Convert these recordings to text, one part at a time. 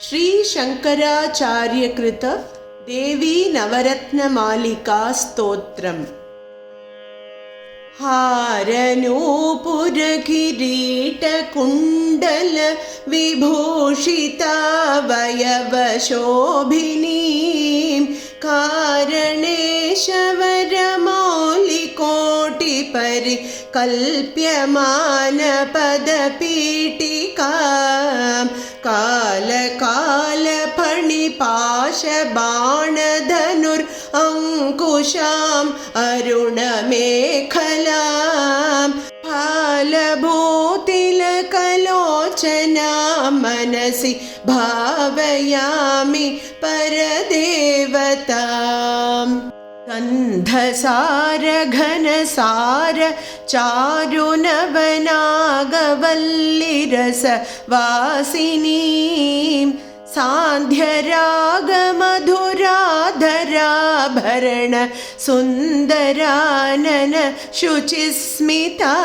श्री शंकराचार्यकृत देवी नवरत्नमालिका स्तोत्रम्। हारनूपुर किरीटकुण्डल विभूषिता वयवशोभिनीं कारणेशवरमौलिकोटिपरि कल्प्यमानपदपीठिकां कालकालफणिपाशबाणधनुरङ्कुशाम् अरुणमेखलां फालभूतिलकलोचनां मनसि भावयामि परदेवताम्। गन्धसार घनसार चारुनवनागवल्लिरसवासिनीं सान्ध्यरागमधुराधराभरण सुन्दरानन शुचिस्मितां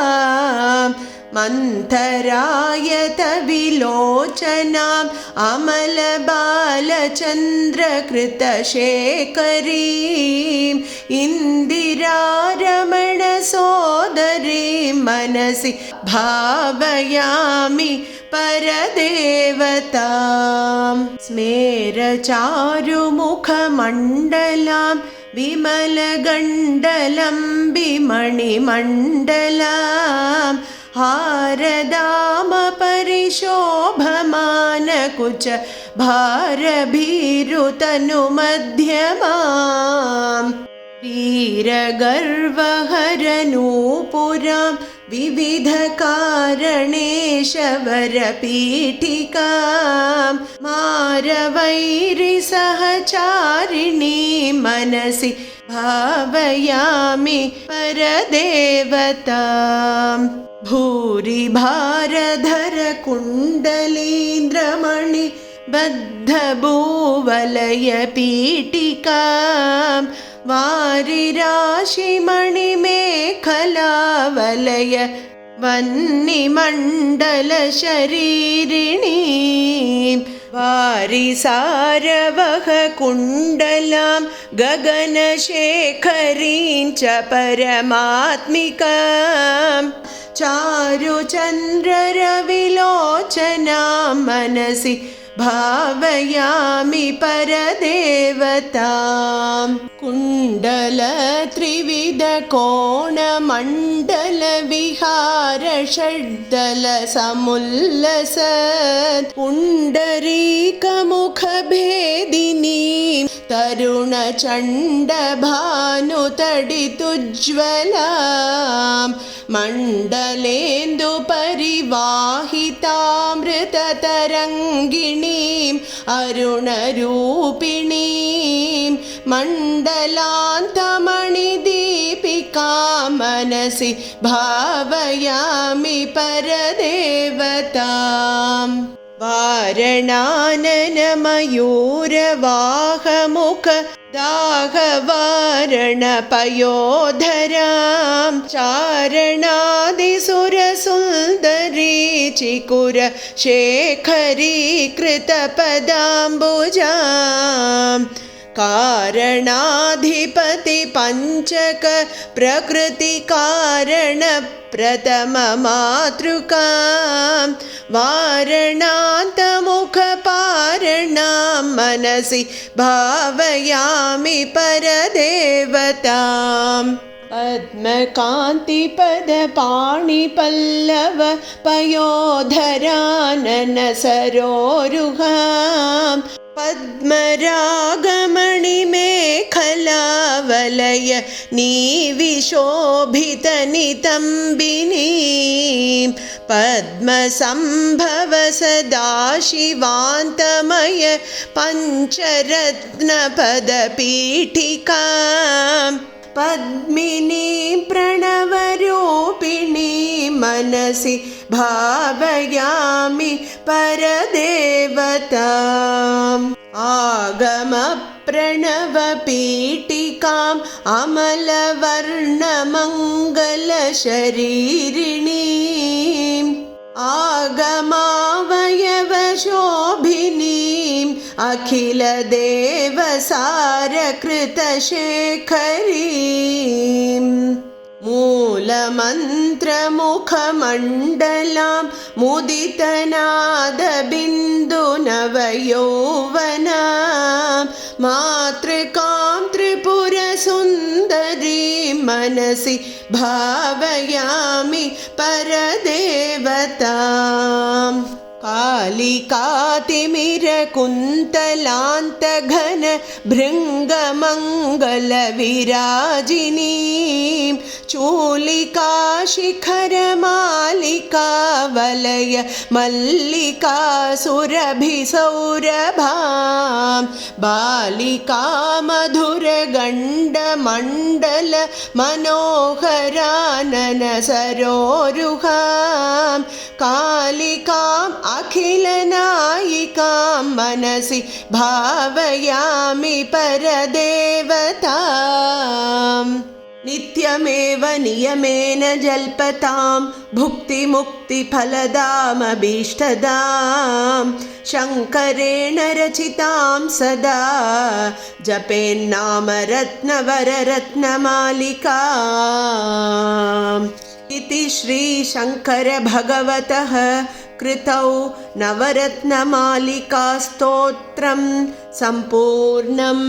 मन्थरायतविलोचनाम् अमलबालचन्द्रकृतशेखरीम् इन्दिरारमणसोदरीं मनसि भावयामि परदेवताम्। स्मेरचारुमुखमण्डलां विमलगण्डलम्बिमणिमण्डलां हारदामपरिशोभमानकुच भारभीरुतनुमध्यमाम् वीरगर्वहरनूपुरां विविधकारणेशवरपीठिकां मारवैरिसहचारिणीं मनसि भावयामि परदेवताम्। भूरिभारधरकुण्डलीन्द्रमणि बद्धभूवलयपीठिकां वारिराशिमणिमेखलावलय वह्निमण्डलशरीरिणीं वारिसारवहकुण्डलां गगनशेखरीं च परमात्मिकां चारुचन्द्ररविलोचनां मनसि भावयामि परदेवताम्। कुण्डलत्रिविधकोणमण्डलविहारषड्दलसमुल्लसत् पुण्डरीकमुखभेदिनीं तरुणचण्डभानुतडितुज्ज्वलां मण्डलेन्दुपरिवाहितामृततरङ्गिणीम् अरुणरूपिणीं मण्डलान्तमणिदीपिकां मनसि भावयामि परदेवताम्। वारणाननमयूरवाहमुख दाहवारणपयोधरां चारणादिसुरसुन्दरी चिकुर शेखरीकृतपदाम्बुजां कारणाधिपति पञ्चक प्रकृतिकारण प्रथममातृकां वारणान्तमुखपारणां मनसि भावयामि परदेवताम्। पद्मकान्तिपदपाणिपल्लव पयोधराननसरोरुहां पद्मरागमणिमेखलावलय निविशोभितनितम्बिनीं पद्मसम्भव सदाशिवान्तमय पञ्चरत्नपदपीठिकां पद्मिनीं प्रणवरूपिणीं मनसि भावयामि परदेवताम्। आगमप्रणवपीठिकाम् अमलवर्णमङ्गलशरीरिणीम् आगमावयवशोभिनीं अखिलदेवसारकृतशेखरीम् मूलमन्त्रमुखमण्डलां मुदितनादबिन्दुनवयौवनां मातृकां त्रिपुरसुन्दरीं मनसि भावयामि परदेवताम् कालिकातिमिरकुन्तलान्तघन भृङ्गमङ्गलविराजिनीं चूलिकाशिखरमालिकावलय मल्लिकासुरभिसौरभां बालिका मधुरगण्डमण्डल मनोहरानन सरोरुहां कालिकाम् अखिलनायिकां मनसि भावयामि परदेवताम् नित्यमेव नियमेन जल्पतां भुक्तिमुक्तिफलदामभीष्टदां शङ्करेण रचितां सदा जपेन्नाम रत्नवररत्नमालिकाम् इति श्रीशङ्करभगवतः कृतौ नवरत्नमालिकास्तोत्रं सम्पूर्णम्।